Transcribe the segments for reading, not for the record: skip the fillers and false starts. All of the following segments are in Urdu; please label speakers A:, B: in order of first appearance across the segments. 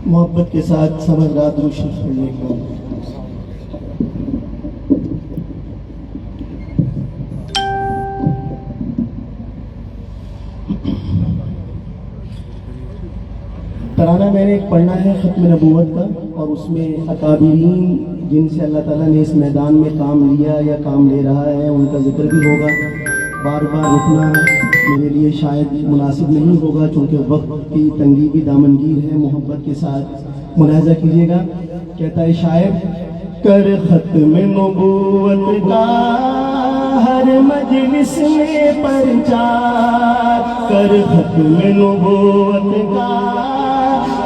A: محبت کے ساتھ سمجھ رات روشن پڑھنے کا ترانہ میں نے ایک پڑھنا ہے ختم نبوت کا، اور اس میں اکابرین جن سے اللہ تعالیٰ نے اس میدان میں کام لیا یا کام لے رہا ہے ان کا ذکر بھی ہوگا۔ بار بار رکنا میرے لیے شاید مناسب نہیں ہوگا چونکہ وقت کی تنگی بھی دامنگیر ہے، محبت کے ساتھ ملاحظہ کیجیے گا۔ کہتا ہے شاعر، کر ختم نبوت کا ہر مجلس میں پرچار، کر ختم نبوت کا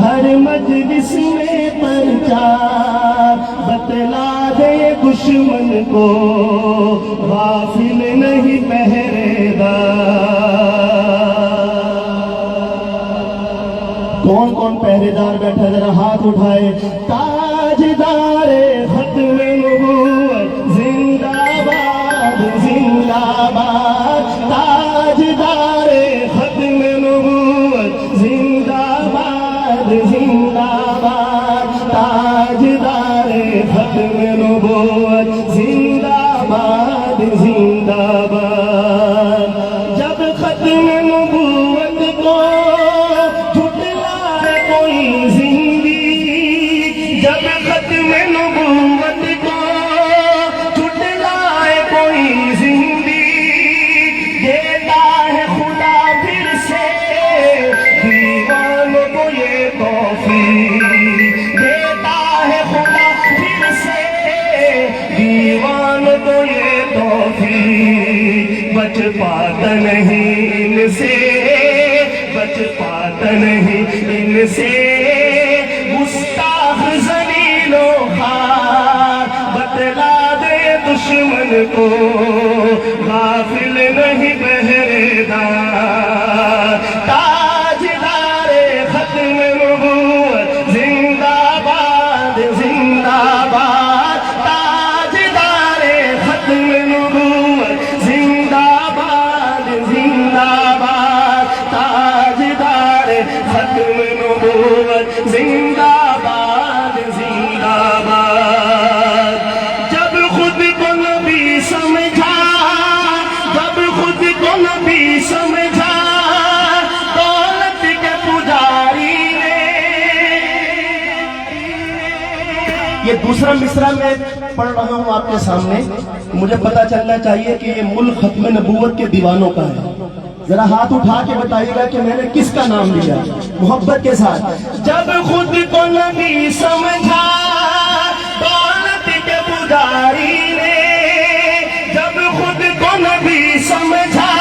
A: ہر مجلس میں پرچار، بتلا دے دشمن کو غافل نہیں پہرے دار۔ کون کون پہرے دار بیٹھا ذرا ہاتھ اٹھائے۔ تاجدار ختم نبوت زندہ باد زندہ باد، تاجدار ختم نبوت زندہ باد زندہ باد، تاجدار ختم نبوت زندہ باد زندہ باد۔ جب ختم نبوت کو جھٹلائے کوئی زندگی، جب ختم نبوت کو جھٹلائے کوئی زندگی، دیتا ہے خدا پھر سے دیوانوں کو یہ توفیق، دیتا ہے خدا پھر سے دیوانوں کو یہ توفیق۔ بچ پاتا نہیں ان سے، بچ پاتا نہیں ان سے گستاخ ذلیل و خوار، بتلا دے دشمن کو غافل نہیں پہرے دار۔ تاجدار ختم نبوت زندہ باد زندہ باد، تاجدار ختم نبوت زندہ باد زندہ باد، تاجدار ختم نبوت زندہ باد زندہ باد۔ جب خود کو نبی سمجھا، جب خود کو نبی سمجھا دولت کے پجاری نے، یہ دوسرا مصرع میں پڑھ رہا ہوں آپ کے سامنے، مجھے پتا چلنا چاہیے کہ یہ ملک ختم نبوت کے دیوانوں کا ہے۔ ذرا ہاتھ اٹھا کے بتائیے گا کہ میں نے کس کا نام لیا محبت کے ساتھ۔ جب خود کو نبی سمجھا دولت کے پجاری نے، جب خود کو نبی سمجھا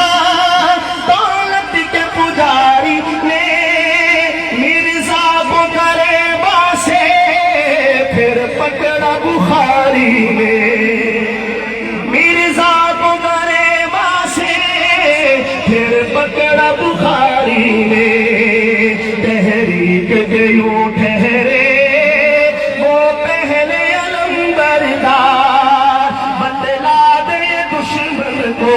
A: دولت کے پجاری نے، مرزا کو گریباں سے پھر پکڑا بخاری نے، مرزا کو گریباں سے پھر پکڑا بخاری نے، تحریک کے یوں ٹھہرے وہ پہلے علمبردار، بتلا دے دشمن کو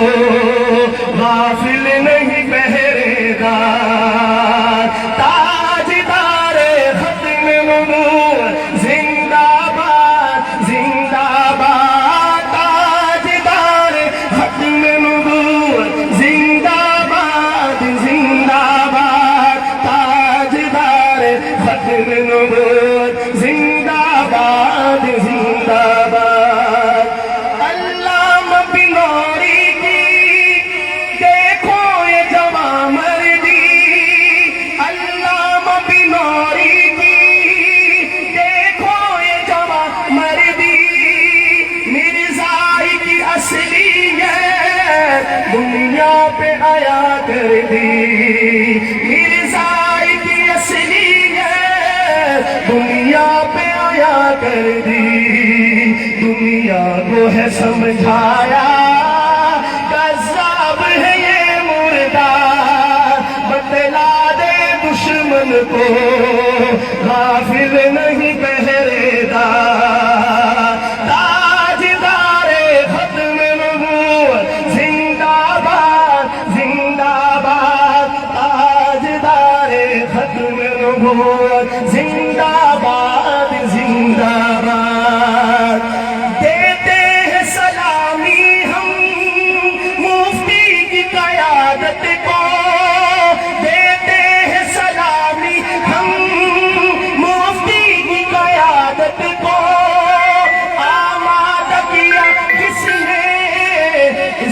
A: غافل نہیں پہرے دار۔ تاجدار ختم نبوت زندہ باد زندہ باد، تاجدار ختم نبوت زندہ باد زندہ باد، تاجدار ختم نبوت زندہ باد زندہ باد۔ علامہ بنوری کی دیکھو یہ جواں مردی، علامہ بنوری کی دیکھو یہ جواں مردی، مرزائی کی اصلیت دنیا پہ آیا کر دی، مرزائی کی اصلیت دنیا پہ آیا کر دی، دنیا کو ہے سمجھایا کذاب ہے یہ مردار، بتلا دے دشمن کو غافل نہیں پہرے دار۔ تاجدار ختم نبوت زندہ باد زندہ باد،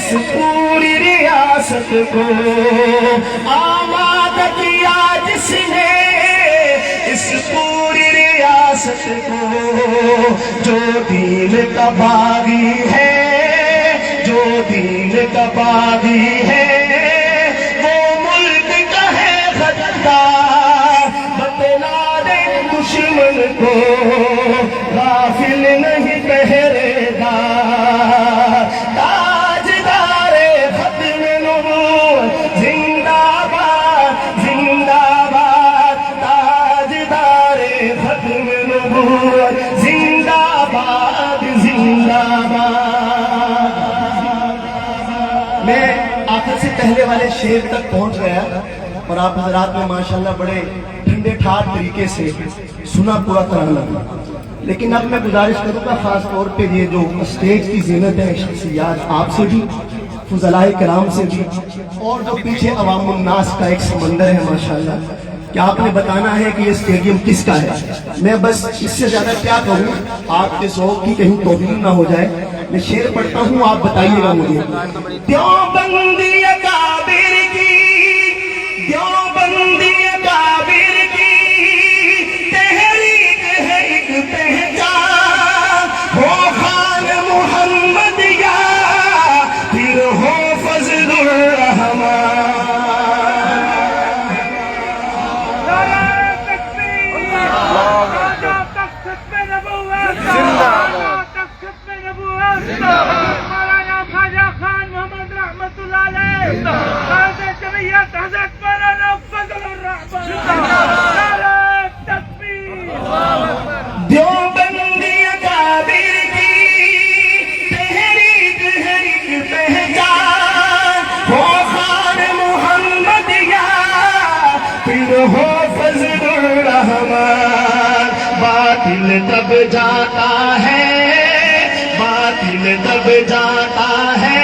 A: اس پوری ریاست کو آمادہ کیا جس نے اس پوری ریاست کو جو دین کا باغی ہے جو دین کا باغی ہے وہ ملک کا ہے غدار بتلا دے دشمن کو غافل نہیں پہرے دار تاجدار ختم نبوت زندہ باد زندہ باد تاجدار ختم نبوت زندہ باد زندہ باد. میں آخر سے پہلے والے شعر تک پہنچ گیا اور آپ حضرات نے ماشاءاللہ بڑے ٹھنڈے ٹھار طریقے سے سنا پورا ترانہ. لیکن اب میں گزارش کروں گا خاص طور پہ یہ جو اسٹیج کی زینت ہے شخصیات آپ سے بھی فضلاء کرام سے بھی اور جو پیچھے عوام الناس کا ایک سمندر ہے ماشاءاللہ کہ آپ نے بتانا ہے کہ یہ اسٹیڈیم کس کا ہے. میں بس اس سے زیادہ کیا کہوں آپ کے ذوق کی کہیں توہین نہ ہو جائے. میں شعر پڑھتا ہوں آپ بتائیے گا مجھے. دیوبندی اکابر کی دیوبندی اکابر کی تحریک ہے ایک پہچان ہو خان محمد یا پھر ہو فضل الرحمان. دیوبندی اکابر کی تحریک ہے ایک پہچان ہو خان محمد یا پھر ہو فضل الرحمان. باطل دب جاتا ہے باطل دب جاتا ہے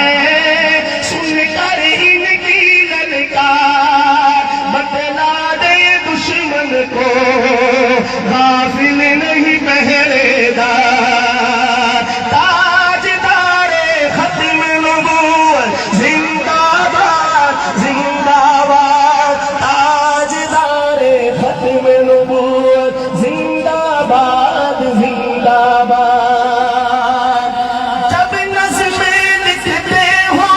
A: سن کر ان کی للکار بتلا دے دشمن کو غافل نہیں پہرے دار تاجدار ختم نبوت زندہ باد زندہ باد تاجدار ختم نبوت زندہ باد زندہ باد. جب نظمیں لکھتے ہو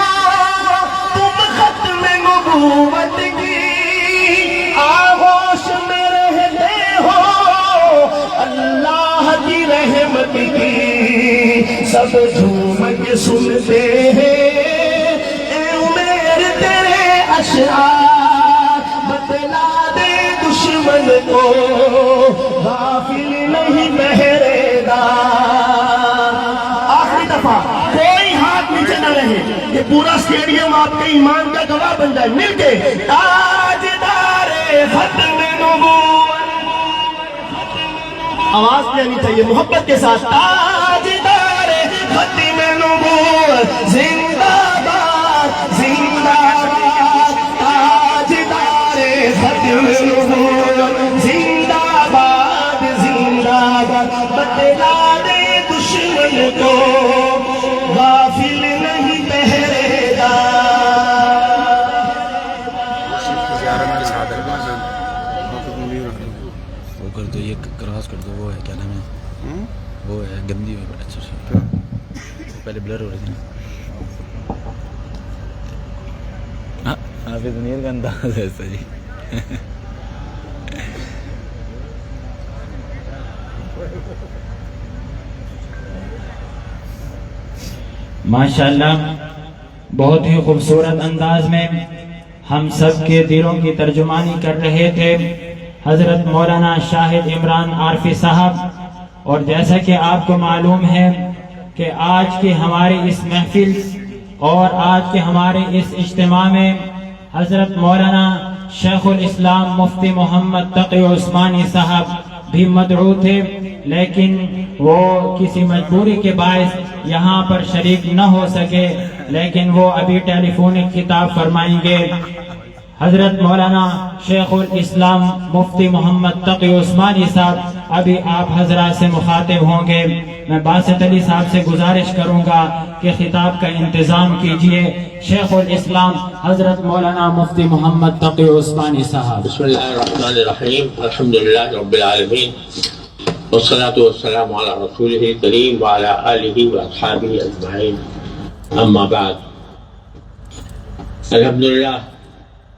A: تم ختم نبوت کی آغوش میں رہتے ہو اللہ کی رحمت کی سب جھوم کے سنتے ہیں اے عمیر تیرے اشعار بتلا دے دشمن کو غافل نہیں پہرے دار. آخری دفعہ کوئی ہاتھ نیچے نہ رہے یہ پورا اسٹیڈیم آپ کے ایمان کا گواہ بن جائے. مل کے تاجدار ختم نبوت آواز میں آنی چاہیے محبت کے ساتھ تاجدار ختم نبوت زندہ باد زندہ باد تاجدار ختم نبوت زندہ باد زندہ باد بتلا دے دشمن کو غافل نہیں پہرے دار.
B: وہ کر دو یہ کراس کر دو وہ ہے کیا نام ہے وہ ہے گندی اچھا پہلے بلر ہو رہی تھی نا حافظ منیر کا انداز ہے ایسا جی.
C: ماشاءاللہ بہت ہی خوبصورت انداز میں ہم سب کے دلوں کی ترجمانی کر رہے تھے حضرت مولانا شاہد عمران عارفی صاحب. اور جیسا کہ آپ کو معلوم ہے کہ آج کی ہماری اس محفل اور آج کے ہمارے اس اجتماع میں حضرت مولانا شیخ الاسلام مفتی محمد تقی عثمانی صاحب بھی مدعو تھے لیکن وہ کسی مجبوری کے باعث یہاں پر شریک نہ ہو سکے لیکن وہ ابھی ٹیلی فونک خطاب فرمائیں گے. حضرت مولانا شیخ الاسلام مفتی محمد تقی عثمانی صاحب ابھی آپ حضرات سے مخاطب ہوں گے. میں باسط علی صاحب سے گزارش کروں گا کہ خطاب کا انتظام کیجئے. شیخ الاسلام حضرت مولانا مفتی محمد تقی عثمانی صاحب.
D: بسم اللہ الرحمن الرحیم. الحمدللہ رب العالمین والصلاة والسلام علی رسولہ الکریم وعلی آلہ واصحابہ اجمعین. اما بعد. الحمدللہ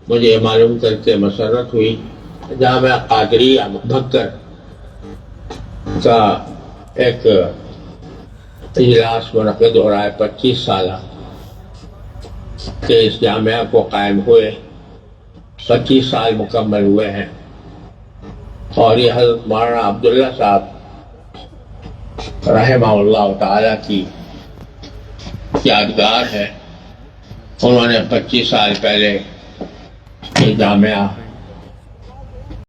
D: مجھے یہ معلوم کر کے مسرت ہوئی جامعہ قادریہ بھکر کا ایک اجلاس منعقد ہو رہا ہے 25 سالہ کہ اس جامعہ کو قائم ہوئے 25 سال مکمل ہوئے ہیں. اور یہ حضرت مولانا عبداللہ صاحب رحمہ اللہ تعالیٰ کی یادگار ہے. انہوں نے 25 سال پہلے یہ جامعہ